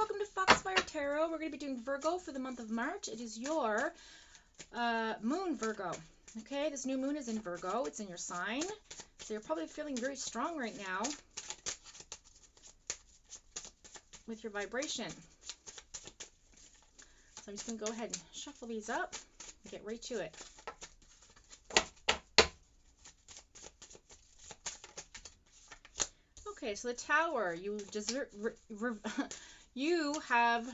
welcome to Foxfire Tarot. We're going to be doing Virgo for the month of March. It is your moon Virgo. Okay, this new moon is in Virgo. It's in your sign. So you're probably feeling very strong right now with your vibration. So I'm just going to go ahead and shuffle these up and get right to it. Okay, so the Tower, you have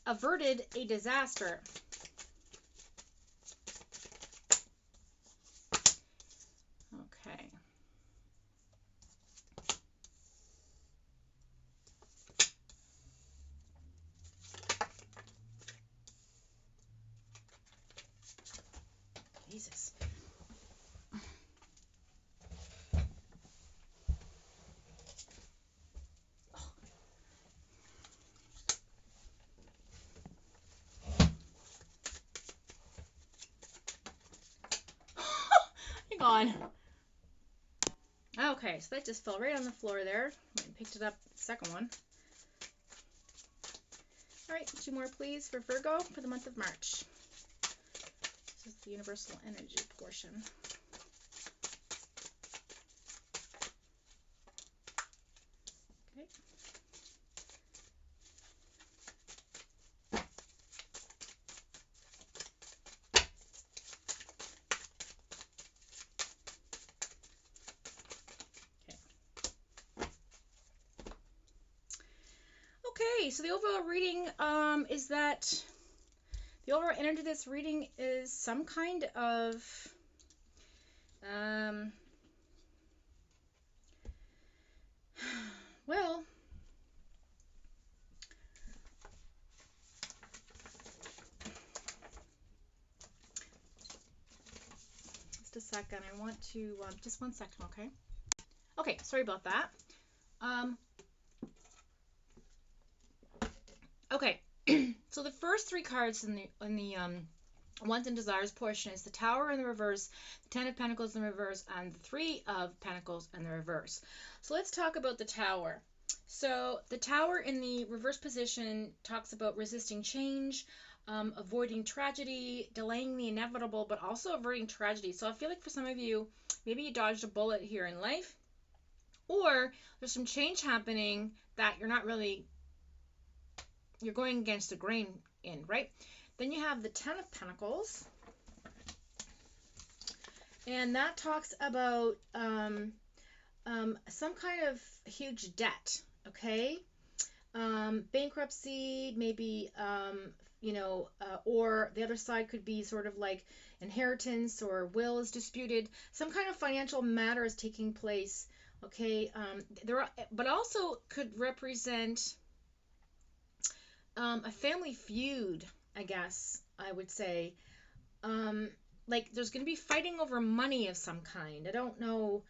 averted a disaster. Okay. Jesus. Hang on. Okay, so that just fell right on the floor there. Went and picked it up, the second one. All right, 2 more please for Virgo for the month of March. This is the universal energy portion. Okay. Okay, so the overall reading is that the overall energy of this reading is some kind of well, just a second. I want to just 1 second, okay? Okay, sorry about that. Okay, so the first 3 cards in the Wants and Desires portion is the Tower in the reverse, the 10 of Pentacles in the reverse, and the 3 of Pentacles in the reverse. So let's talk about the Tower. So the Tower in the reverse position talks about resisting change, avoiding tragedy, delaying the inevitable, but also averting tragedy. So I feel like for some of you, maybe you dodged a bullet here in life, or there's some change happening that you're not really, you're going against the grain in, right? Then you have the 10 of Pentacles, and that talks about some kind of huge debt, okay? Bankruptcy, maybe, or the other side could be sort of like inheritance or will is disputed. Some kind of financial matter is taking place, okay? But also could represent a family feud, I guess I would say. Like there's going to be fighting over money of some kind. I don't know.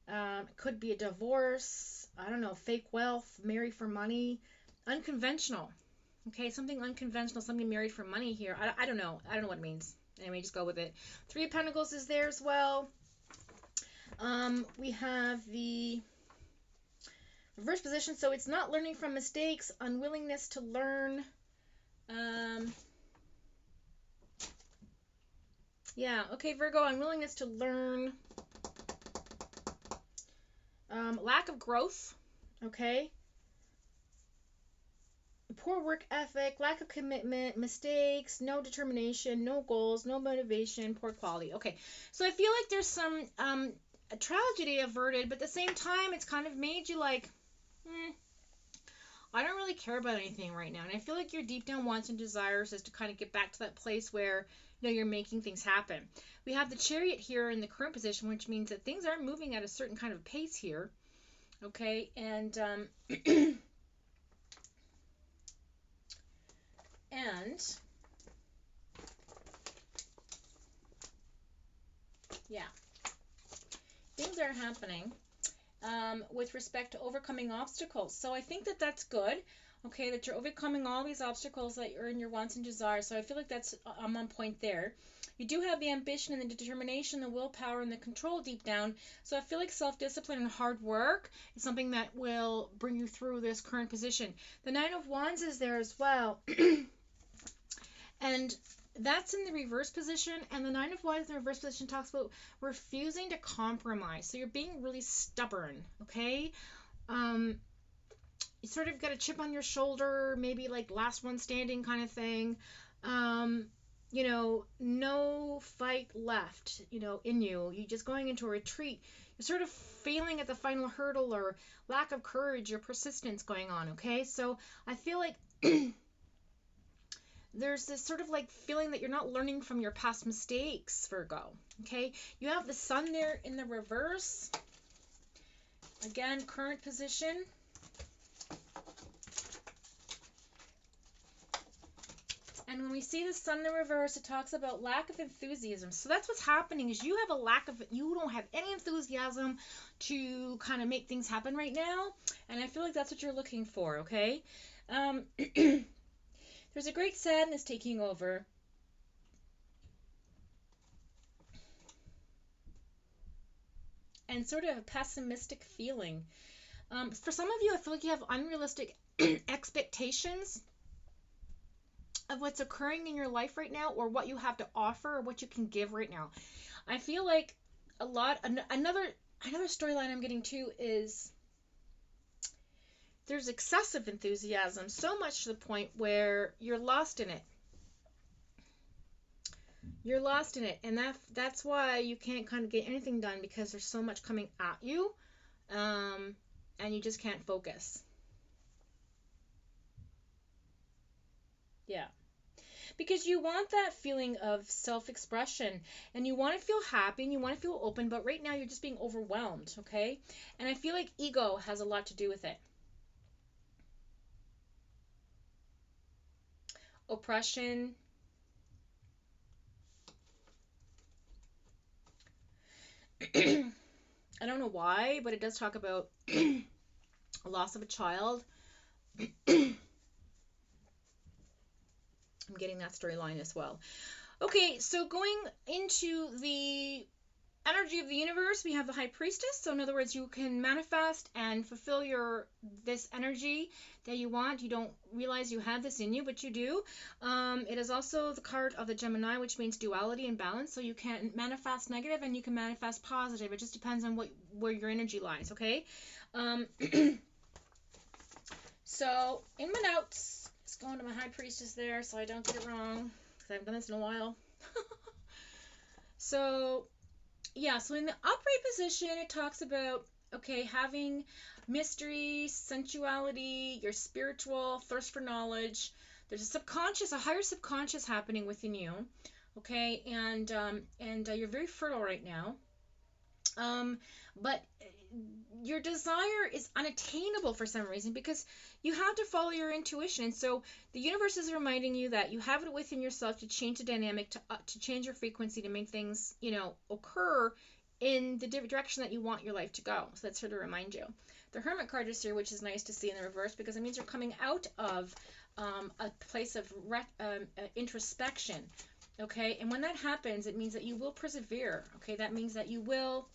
It could be a divorce. I don't know. Fake wealth, marry for money, unconventional. Okay, something unconventional, something married for money here. I don't know. I don't know what it means. Anyway, just go with it. 3 of Pentacles is there as well. We have the reverse position, so it's not learning from mistakes, unwillingness to learn. Yeah, okay, Virgo, unwillingness to learn. Lack of growth, okay. Poor work ethic, lack of commitment, mistakes, no determination, no goals, no motivation, poor quality. Okay, so I feel like there's some a tragedy averted, but at the same time, it's kind of made you like, I don't really care about anything right now. And I feel like your deep down wants and desires is to kind of get back to that place where, you know, you're making things happen. We have the Chariot here in the current position, which means that things aren't moving at a certain kind of pace here. Okay, and yeah, things are happening with respect to overcoming obstacles. So I think that that's good. Okay, that you're overcoming all these obstacles that are in your wants and desires. So I feel like that's I'm on point there. You do have the ambition and the determination, the willpower and the control deep down. So I feel like self-discipline and hard work is something that will bring you through this current position. The Nine of Wands is there as well. And that's in the reverse position, and the Nine of Wands in the reverse position talks about refusing to compromise. So you're being really stubborn, okay? You sort of got a chip on your shoulder, maybe like last one standing kind of thing. No fight left, in you. You're just going into a retreat. You're sort of failing at the final hurdle, or lack of courage or persistence going on, okay? So I feel like there's this sort of like feeling that you're not learning from your past mistakes, Virgo, okay? You have the Sun there in the reverse. Again, current position. And when we see the Sun in the reverse, it talks about lack of enthusiasm. So that's what's happening, is you don't have any enthusiasm to kind of make things happen right now. And I feel like that's what you're looking for, okay? There's a great sadness taking over. And sort of a pessimistic feeling. For some of you, I feel like you have unrealistic expectations of what's occurring in your life right now, or what you have to offer, or what you can give right now. I feel like another storyline I'm getting to is there's excessive enthusiasm, so much to the point where you're lost in it. You're lost in it, and that's why you can't kind of get anything done, because there's so much coming at you, and you just can't focus. Yeah. Because you want that feeling of self-expression, and you want to feel happy, and you want to feel open, but right now you're just being overwhelmed, okay? And I feel like ego has a lot to do with it. Oppression. I don't know why, but it does talk about a loss of a child. I'm getting that storyline as well. Okay, so going into the energy of the universe, we have the High Priestess. So in other words, you can manifest and fulfill this energy that you want. You don't realize you have this in you, but you do. It is also the card of the Gemini, which means duality and balance. So you can manifest negative and you can manifest positive. It just depends on where your energy lies, okay? So in my notes, it's going to my High Priestess there so I don't get it wrong, because I haven't done this in a while. So yeah, so in the upright position, it talks about, okay, having mystery, sensuality, your spiritual thirst for knowledge. There's a higher subconscious happening within you, okay, and you're very fertile right now, but your desire is unattainable for some reason, because you have to follow your intuition. And so the universe is reminding you that you have it within yourself to change the dynamic, to change your frequency, to make things, occur in the direction that you want your life to go. So that's here to remind you. The Hermit card is here, which is nice to see in the reverse, because it means you're coming out of a place of introspection. Okay, and when that happens, it means that you will persevere. Okay, that means that you will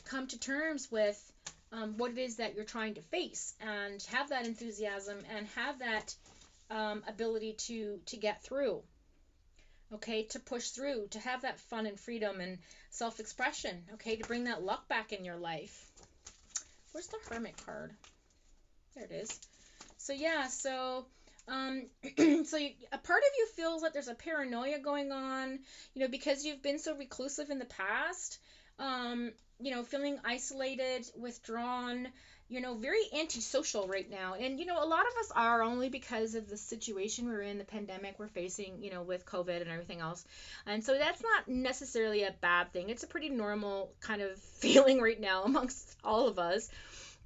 come to terms with what it is that you're trying to face, and have that enthusiasm, and have that ability to get through, okay, to push through, to have that fun and freedom and self-expression, okay, to bring that luck back in your life. Where's the Hermit card? There it is. So yeah, so a part of you feels like there's a paranoia going on, because you've been so reclusive in the past. Feeling isolated, withdrawn, very antisocial right now. And, a lot of us are, only because of the situation we're in, the pandemic we're facing, with COVID and everything else. And so that's not necessarily a bad thing. It's a pretty normal kind of feeling right now amongst all of us.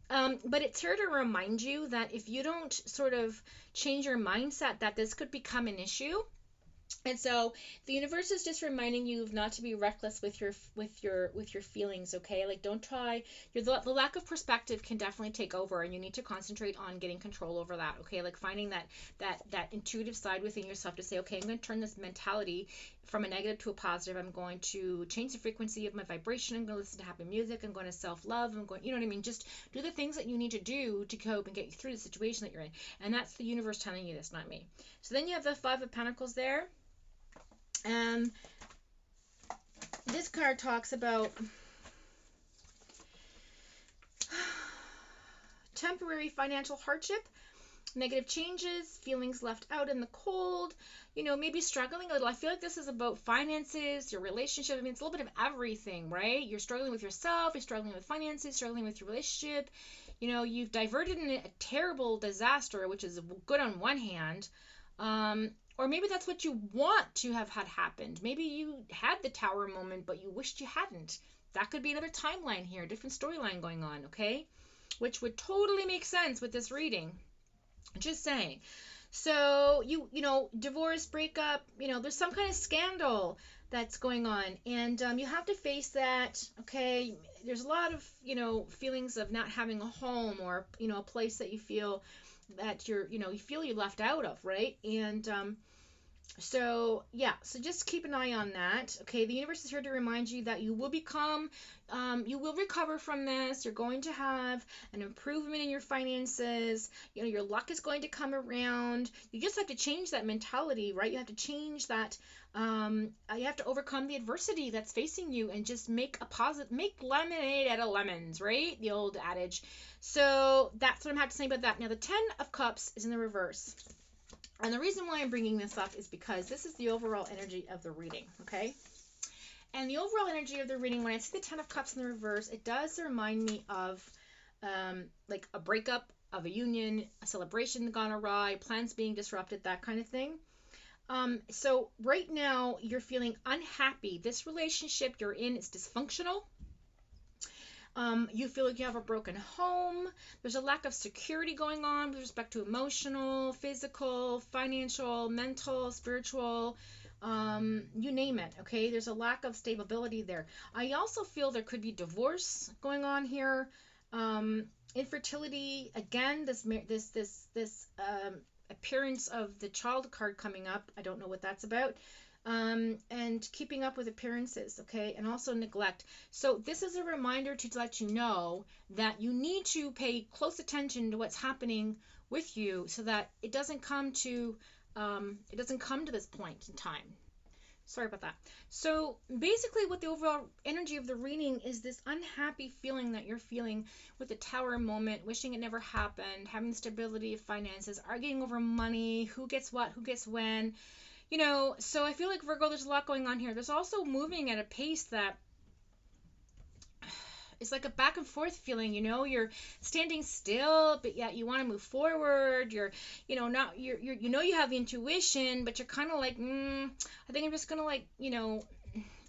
But it's here to remind you that if you don't sort of change your mindset, that this could become an issue, And so the universe is just reminding you not to be reckless with your feelings, okay? Like don't try the lack of perspective can definitely take over, and you need to concentrate on getting control over that, okay? Like finding that intuitive side within yourself to say, okay, I'm going to turn this mentality from a negative to a positive. I'm going to change the frequency of my vibration. I'm going to listen to happy music. I'm going to self-love. I'm going, you know what I mean? Just do the things that you need to do to cope and get you through the situation that you're in. And that's the universe telling you this, not me. So then you have the Five of Pentacles there. And this card talks about temporary financial hardship, negative changes, feelings left out in the cold, maybe struggling a little. I feel like this is about finances, your relationship. I mean, it's a little bit of everything, right? You're struggling with yourself, you're struggling with finances, struggling with your relationship. You've diverted in a terrible disaster, which is good on one hand. Or maybe that's what you want to have had happened. Maybe you had the tower moment, but you wished you hadn't. That could be another timeline here, different storyline going on, okay? Which would totally make sense with this reading. Just saying. So divorce, breakup, there's some kind of scandal that's going on, and you have to face that. Okay, there's a lot of feelings of not having a home, or a place that you feel that you feel you're left out of, right? And so just keep an eye on that. Okay, the universe is here to remind you that you will you will recover from this. You're going to have an improvement in your finances. Your luck is going to come around. You just have to change that mentality, right? You have to change that. You have to overcome the adversity that's facing you and just make lemonade out of lemons, right? The old adage. So that's what I'm have to say about that. Now the Ten of Cups is in the reverse. And the reason why I'm bringing this up is because this is the overall energy of the reading, okay? And the overall energy of the reading, when I see the Ten of Cups in the reverse, it does remind me of like a breakup of a union, a celebration gone awry, plans being disrupted, that kind of thing. So right now you're feeling unhappy. This relationship you're in is dysfunctional. You feel like you have a broken home. There's a lack of security going on with respect to emotional, physical, financial, mental, spiritual, you name it. Okay, there's a lack of stability there. I also feel there could be divorce going on here. Infertility, again, this appearance of the child card coming up. I don't know what that's about. And keeping up with appearances, okay, and also neglect. So this is a reminder to let you know that you need to pay close attention to what's happening with you, so that it doesn't come to this point in time. Sorry about that. So basically what the overall energy of the reading is, this unhappy feeling that you're feeling with the Tower moment, wishing it never happened, having the stability of finances, arguing over money, who gets what, who gets when. So I feel like, Virgo, there's a lot going on here. There's also moving at a pace that it's like a back and forth feeling. You're standing still, but yet you want to move forward. You're not you have the intuition, but you're kind of like, I think I'm just gonna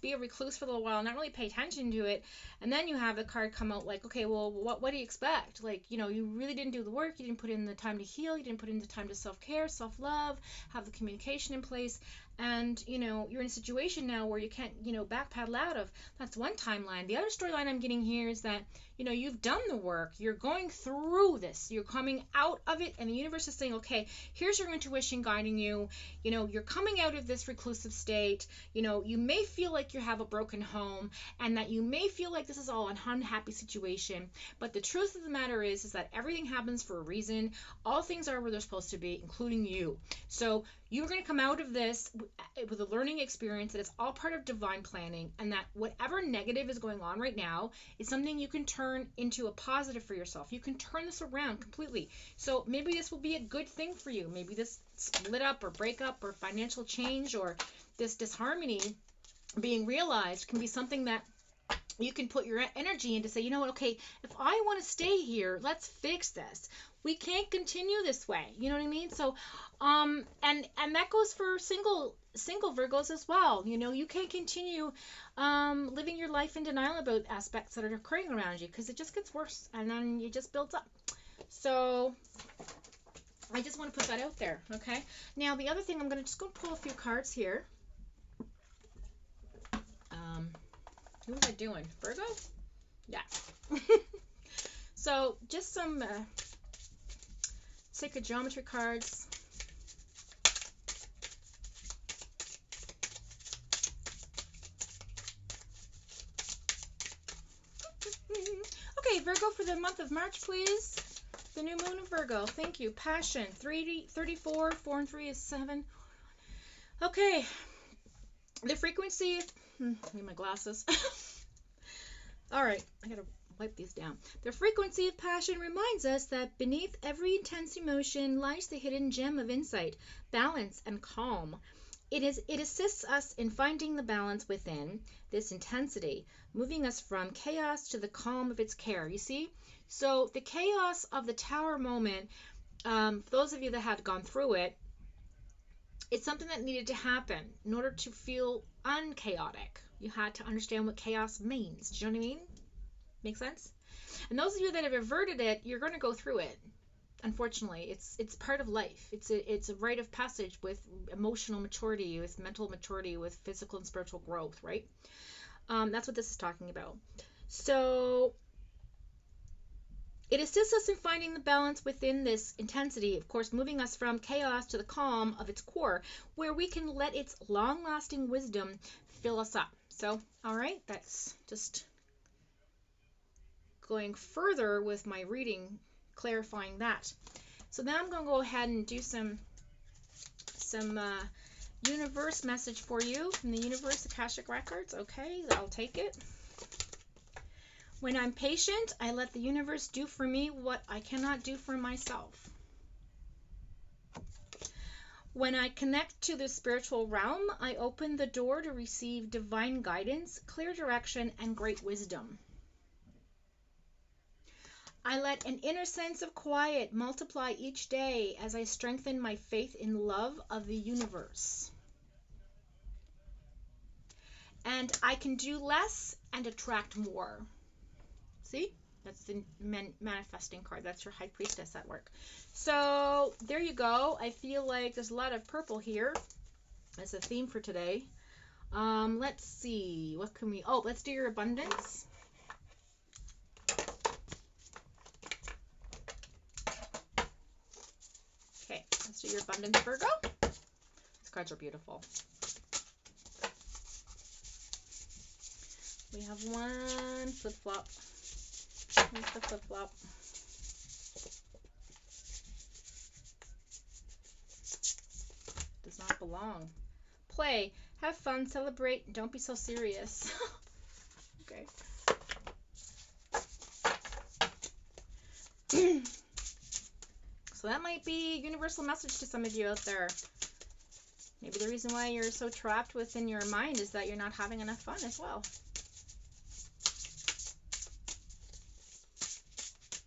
be a recluse for a little while, not really pay attention to it. And then you have the card come out like, okay, well, what do you expect? Like, you really didn't do the work. You didn't put in the time to heal. You didn't put in the time to self-care, self-love, have the communication in place. And, you're in a situation now where you can't, backpedal out of. That's one timeline. The other storyline I'm getting here is that, you've done the work. You're going through this. You're coming out of it. And the universe is saying, okay, here's your intuition guiding you. You're coming out of this reclusive state. You may feel like you have a broken home, and that you may feel like this is all an unhappy situation. But the truth of the matter is that everything happens for a reason. All things are where they're supposed to be, including you. So you're going to come out of this with a learning experience that it's all part of divine planning, and that whatever negative is going on right now is something you can turn into a positive for yourself. You can turn this around completely. So maybe this will be a good thing for you. Maybe this split up or breakup or financial change or this disharmony being realized can be something that you can put your energy into, say, you know what, okay, if I want to stay here, let's fix this. We can't continue this way. You know what I mean? So, and that goes for single Virgos as well. You can't continue living your life in denial about aspects that are occurring around you, because it just gets worse and then it just builds up. So I just want to put that out there, okay? Now, the other thing, I'm going to just go pull a few cards here. Who am I doing? Virgo? Yeah. So, just some sacred geometry cards. Okay, Virgo, for the month of March, please. The new moon of Virgo. Thank you. Passion. 34. 4 and 3 is 7. Okay. The frequency. Need my glasses. All right. I gotta wipe these down. The frequency of passion reminds us that beneath every intense emotion lies the hidden gem of insight, balance, and calm. It assists us in finding the balance within this intensity, moving us from chaos to the calm of its care. You see? So the chaos of the tower moment, for those of you that had gone through it, it's something that needed to happen in order to feel unchaotic. You had to understand what chaos means. Do you know what I mean? Make sense? And those of you that have averted it, you're going to go through it. Unfortunately, it's part of life. It's a rite of passage with emotional maturity, with mental maturity, with physical and spiritual growth, right? That's what this is talking about. So it assists us in finding the balance within this intensity, of course, moving us from chaos to the calm of its core, where we can let its long-lasting wisdom fill us up. So, all right, that's just going further with my reading, clarifying that. So now I'm going to go ahead and do some universe message for you from the Universe Akashic Records. Okay, I'll take it. When I'm patient, I let the universe do for me what I cannot do for myself. When I connect to the spiritual realm, I open the door to receive divine guidance, clear direction, and great wisdom. I let an inner sense of quiet multiply each day as I strengthen my faith in love of the universe. And I can do less and attract more. See? That's the manifesting card. That's your High Priestess at work. So there you go. I feel like there's a lot of purple here. That's a theme for today. Let's see. What can we... Oh, let's do your abundance. Okay, let's do your abundance, Virgo. These cards are beautiful. We have one flip-flop. Here's the flip-flop. Does not belong. Play. Have fun. Celebrate. Don't be so serious. Okay. So that might be a universal message to some of you out there. Maybe the reason why you're so trapped within your mind is that you're not having enough fun as well.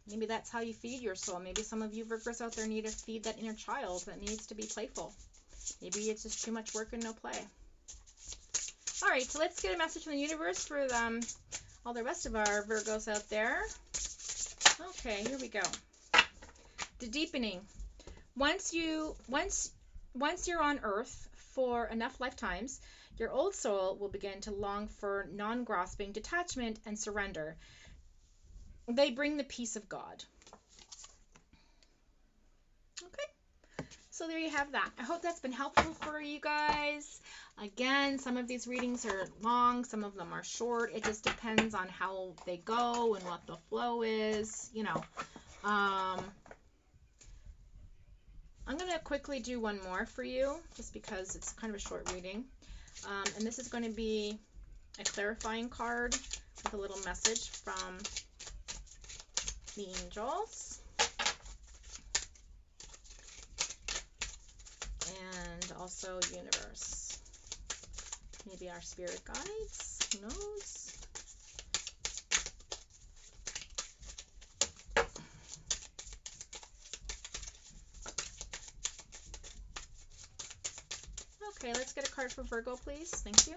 Maybe that's how you feed your soul. Maybe some of you Virgos out there need to feed that inner child that needs to be playful. Maybe it's just too much work and no play. All right, so let's get a message from the universe for all the rest of our Virgos out there. Okay, here we go. The deepening. Once you're on Earth for enough lifetimes, your old soul will begin to long for non-grasping detachment and surrender. They bring the peace of God. Okay, so there you have that. I hope that's been helpful for you guys. Again, some of these readings are long, some of them are short. It just depends on how they go and what the flow is, you know. I'm going to quickly do one more for you, just because it's kind of a short reading. And this is going to be a clarifying card with a little message from the angels. And also universe. Maybe our spirit guides. Who knows? Okay, let's get a card for Virgo, please. Thank you.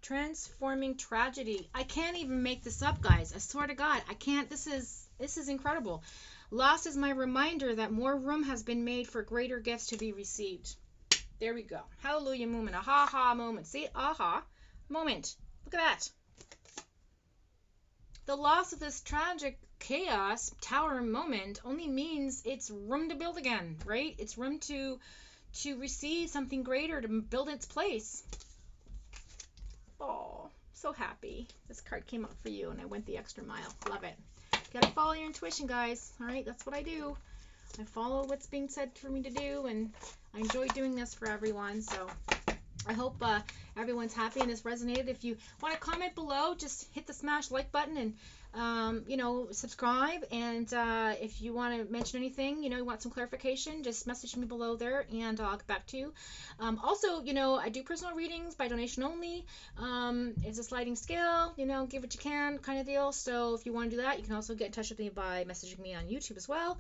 Transforming tragedy. I can't even make this up, guys. I swear to God, I can't. This is incredible. Loss is my reminder that more room has been made for greater gifts to be received. There we go. Hallelujah moment. A ha-ha moment. See? Aha moment. Look at that. The loss of this tragic chaos tower moment only means it's room to build again, right? It's room to receive something greater, to build its place. Oh, so happy. This card came up for you and I went the extra mile. Love it. Gotta follow your intuition, guys. All right, that's what I do. I follow what's being said for me to do, and I enjoy doing this for everyone. So I hope everyone's happy and this resonated. If you want to comment below, just hit the smash like button and subscribe. And if you want to mention anything, you want some clarification, just message me below there and I'll get back to you. Also, I do personal readings by donation only. It's a sliding scale, give what you can kind of deal. So if you want to do that, you can also get in touch with me by messaging me on YouTube as well.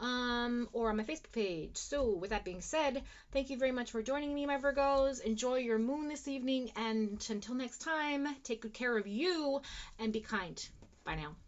Or on my Facebook page. So with that being said, thank you very much for joining me, my Virgos. Enjoy your moon this evening, and until next time, take good care of you and be kind. Bye now.